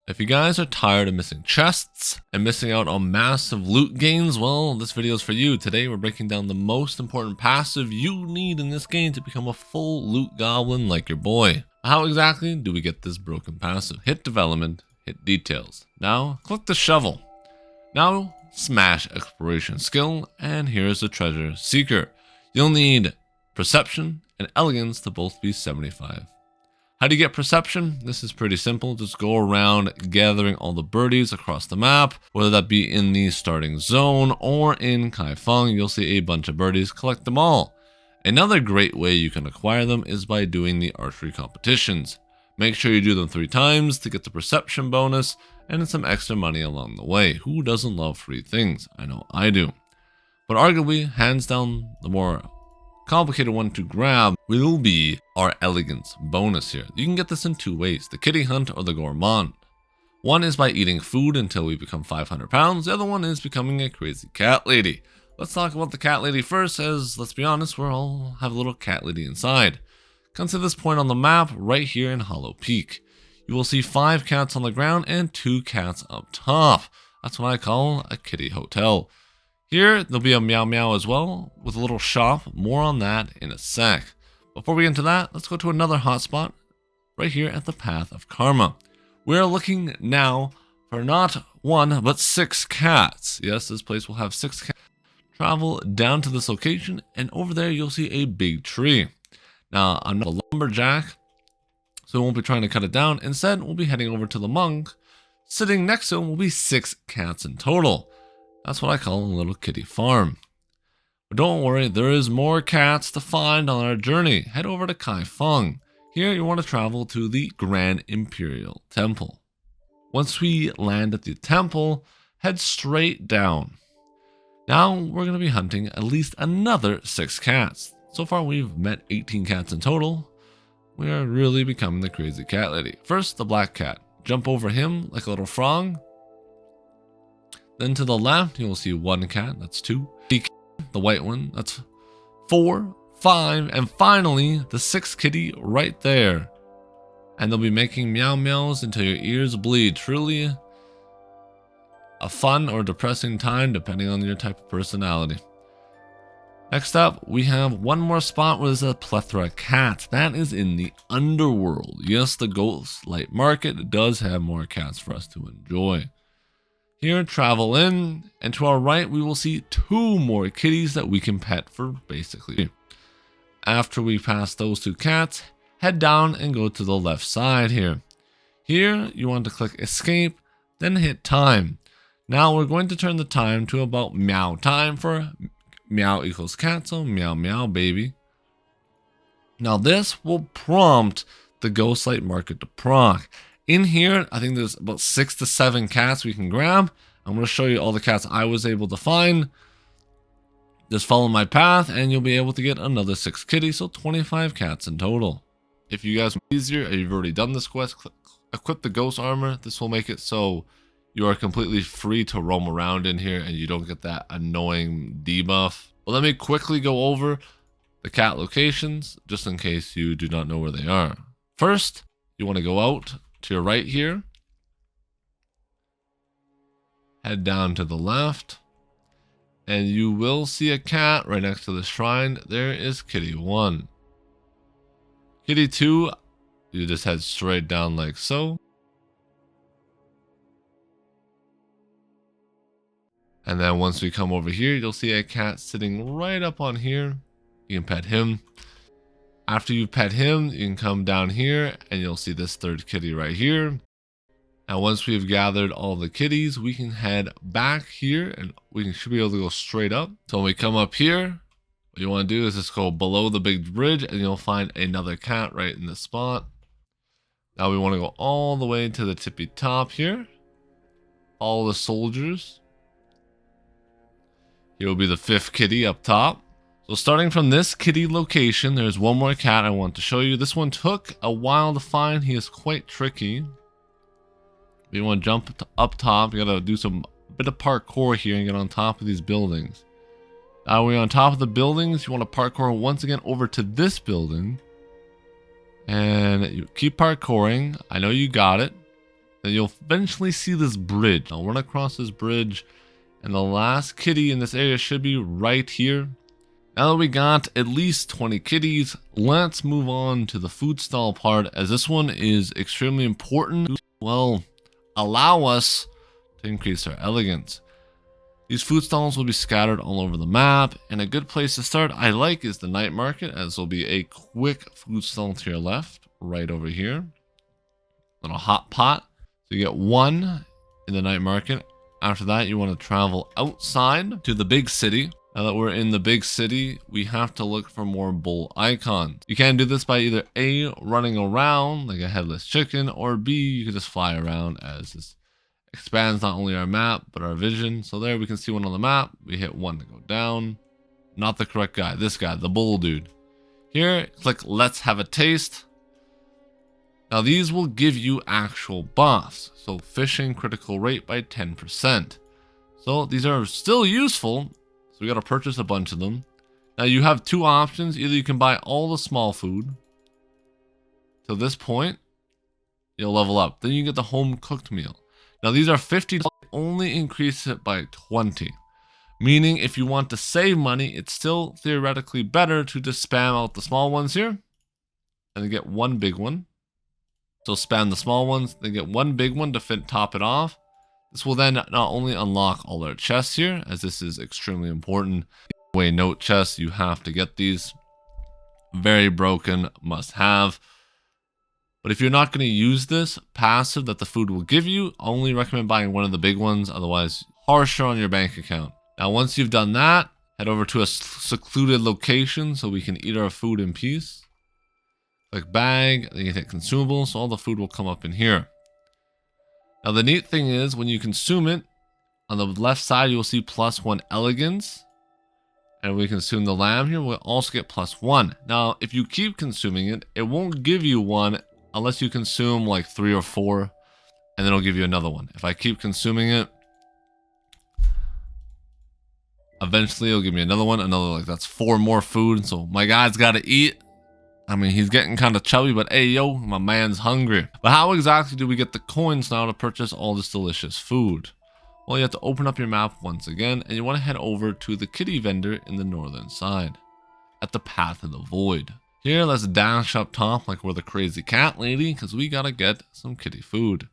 If you guys are tired of missing chests and missing out on massive loot gains, well, this video is for you. Today we're breaking down the most important passive you need in this game to become a full loot goblin like your boy. How exactly do we get this broken passive? Hit development, hit details. Now click the shovel. Now smash exploration skill, and here's the treasure seeker. You'll need perception and elegance to both be 75. How do you get perception? This is pretty simple. Just go around gathering all the birdies across the map, whether that be in the starting zone or in Kaifeng. You'll see a bunch of birdies. Collect them all. Another great way you can acquire them is by doing the archery competitions. Make sure you do them 3 times to get the perception bonus and some extra money along the way. Who doesn't love free things? I know I do. But arguably, hands down, the more complicated one to grab will be our elegance bonus here. You can get this in 2 ways, the kitty hunt or the gourmand. One is by eating food until we become 500 pounds. The other one is becoming a crazy cat lady. Let's talk about the cat lady first, as let's be honest, we're all have a little cat lady inside. Come to this point on the map right here in Hollow Peak. You will see 5 cats on the ground and 2 cats up top. That's what I call a kitty hotel. Here, there'll be a meow meow as well, with a little shop. More on that in a sec. Before we get into that, let's go to another hotspot, right here at the Path of Karma. We're looking now for not 1, but 6 cats. Yes, this place will have 6 cats. Travel down to this location, and over there you'll see a big tree. Now, I'm not a lumberjack, so we won't be trying to cut it down. Instead, we'll be heading over to the monk. Sitting next to him will be 6 cats in total. That's what I call a little kitty farm. But don't worry, there is more cats to find on our journey. Head over to Kaifeng. Here you want to travel to the Grand Imperial Temple. Once we land at the temple, head straight down. Now we're going to be hunting at least another 6 cats. So far we've met 18 cats in total. We are really becoming the crazy cat lady. First, the black cat. Jump over him like a little frog. Then to the left, you'll see 1 cat, that's 2. The white one, that's 4, 5, and finally, the 6th kitty right there. And they'll be making meow meows until your ears bleed. Truly a fun or depressing time, depending on your type of personality. Next up, we have one more spot where there's a plethora of cats. That is in the underworld. Yes, the Ghost Light Market does have more cats for us to enjoy. Here, travel in, and to our right, we will see 2 more kitties that we can pet for basically. After we pass those 2 cats, head down and go to the left side here. Here, you want to click escape, then hit time. Now we're going to turn the time to about meow time for meow equals cat, so meow meow baby. Now this will prompt the Ghost Light Market to proc. In here, I think there's about 6 to 7 cats we can grab. I'm going to show you all the cats I was able to find. Just follow my path and you'll be able to get another 6 kitties, so 25 cats in total. If you guys want easier and you've already done this quest, equip the ghost armor. This will make it so you are completely free to roam around in here and you don't get that annoying debuff. Well, let me quickly go over the cat locations, just in case you do not know where they are. First, you want to go out to your right here. Head down to the left. And you will see a cat right next to the shrine. There is kitty 1. Kitty 2, you just head straight down like so. And then once we come over here, you'll see a cat sitting right up on here. You can pet him. After you pet him, you can come down here and you'll see this 3rd kitty right here. And once we've gathered all the kitties, we can head back here and we should be able to go straight up. So when we come up here, what you want to do is just go below the big bridge and you'll find another cat right in this spot. Now we want to go all the way to the tippy top here. All the soldiers. Here will be the 5th kitty up top. So starting from this kitty location, there's one more cat I want to show you. This one took a while to find. He is quite tricky. You want to jump up top. You gotta do some bit of parkour here and get on top of these buildings. Now we're on top of the buildings. You want to parkour once again over to this building. And you keep parkouring. I know you got it. then you'll eventually see this bridge. I'll run across this bridge, and the last kitty in this area should be right here. Now that we got at least 20 kitties, let's move on to the food stall part, as this one is extremely important to, well, allow us to increase our elegance. These food stalls will be scattered all over the map, and a good place to start I like is the night market, as there'll be a quick food stall to your left, right over here. Little hot pot. So you get one in the night market. After that, you want to travel outside to the big city. Now that we're in the big city, we have to look for more bull icons. You can do this by either A, running around like a headless chicken, or B, you can just fly around, as this expands not only our map, but our vision. So there we can see one on the map. We hit one to go down. Not the correct guy. This guy, the bull dude. Here, click Let's Have a Taste. Now these will give you actual buffs. So fishing critical rate by 10%. So these are still useful. So we got to purchase a bunch of them. Now you have two options. Either you can buy all the small food. To this point, you'll level up. Then you get the home cooked meal. Now these are 50, only increase it by 20. Meaning if you want to save money, it's still theoretically better to just spam out the small ones here. And then get one big one. So spam the small ones, then get one big one to top it off. This will then not only unlock all our chests here, as this is extremely important. Way note chests, you have to get these. Very broken, must have. But if you're not going to use this passive that the food will give you, I only recommend buying one of the big ones, otherwise harsher on your bank account. Now once you've done that, head over to a secluded location so we can eat our food in peace. Click bag, then you hit consumables, so all the food will come up in here. Now the neat thing is when you consume it, on the left side you will see +1 elegance. And we consume the lamb here, we'll also get +1. Now if you keep consuming it, it won't give you one unless you consume like 3 or 4, and then it'll give you another one. If I keep consuming it, eventually it'll give me another one, like that's 4 more food. So my guy's got to eat. I mean, he's getting kind of chubby, but hey, yo, my man's hungry. But how exactly do we get the coins now to purchase all this delicious food? Well, you have to open up your map once again, and you want to head over to the kitty vendor in the northern side, at the Path of the Void. Here, let's dash up top like we're the crazy cat lady, because we gotta get some kitty food.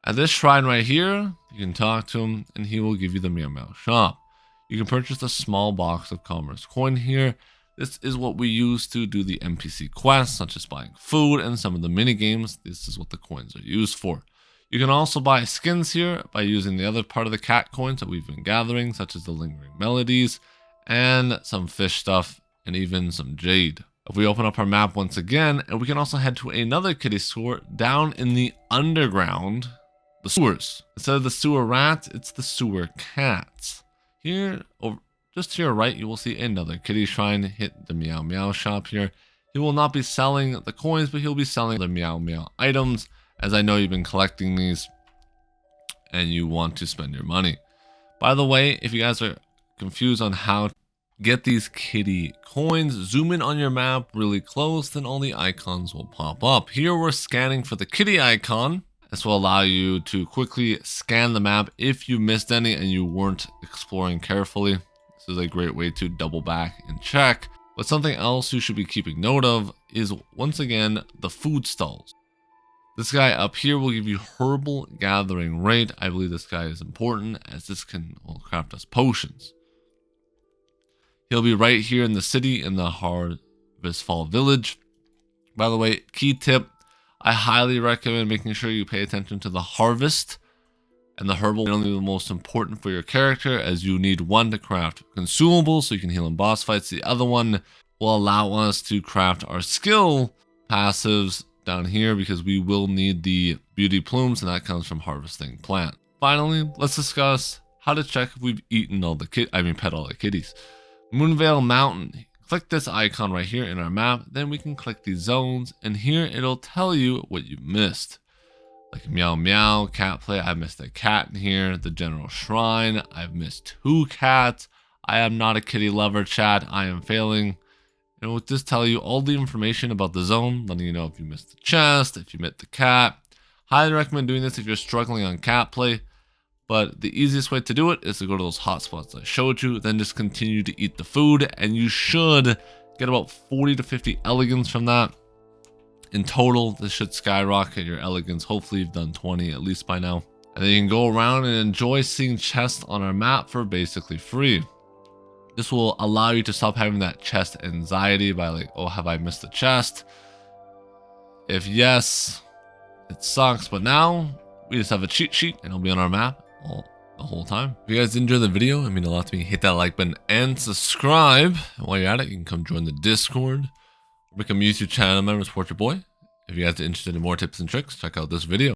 At this shrine right here, you can talk to him, and he will give you the Meow Meow shop. You can purchase a small box of commerce coin here. This is what we use to do the NPC quests, such as buying food and some of the mini games. This is what the coins are used for. You can also buy skins here by using the other part of the cat coins that we've been gathering, such as the Lingering Melodies, and some fish stuff, and even some jade. If we open up our map once again, and we can also head to another kitty store down in the underground, the sewers. Instead of the sewer rats, it's the sewer cats. Here, over just to your right, you will see another kitty shrine. Hit the Meow Meow shop here. He will not be selling the coins, but he'll be selling the Meow Meow items, as I know you've been collecting these and you want to spend your money. By the way, if you guys are confused on how to get these kitty coins, zoom in on your map really close, then all the icons will pop up. Here we're scanning for the kitty icon. This will allow you to quickly scan the map if you missed any and you weren't exploring carefully. This is a great way to double back and check. But something else you should be keeping note of is, once again, the food stalls. This guy up here will give you herbal gathering rate. I believe this guy is important, as this can craft us potions. He'll be right here in the city in the Harvest Fall Village. By the way, key tip, I highly recommend making sure you pay attention to the harvest. And the herbal is only the most important for your character, as you need one to craft consumables so you can heal in boss fights. The other one will allow us to craft our skill passives down here, because we will need the beauty plumes, and that comes from harvesting plant. Finally, let's discuss how to check if we've eaten all the pet all the kitties. Moonvale Mountain. Click this icon right here in our map, then we can click these zones, and here it'll tell you what you missed. Like Meow Meow, cat play, I missed a cat in here. The general shrine, I've missed 2 cats. I am not a kitty lover, chat, I am failing. And it will just tell you all the information about the zone, letting you know if you missed the chest, if you met the cat, Highly recommend doing this if you're struggling on cat play. But the easiest way to do it is to go to those hotspots I showed you, then just continue to eat the food, and you should get about 40 to 50 elegance from that. In total, this should skyrocket your elegance. Hopefully you've done 20 at least by now. And then you can go around and enjoy seeing chests on our map for basically free. This will allow you to stop having that chest anxiety by like, oh, have I missed a chest? If yes, it sucks, but now we just have a cheat sheet and it'll be on our map the whole time. If you guys enjoyed the video, it means a lot to me. Hit that like button and subscribe. And while you're at it, you can come join the Discord, become a YouTube channel member, support your boy. If you guys are interested in more tips and tricks, check out this video.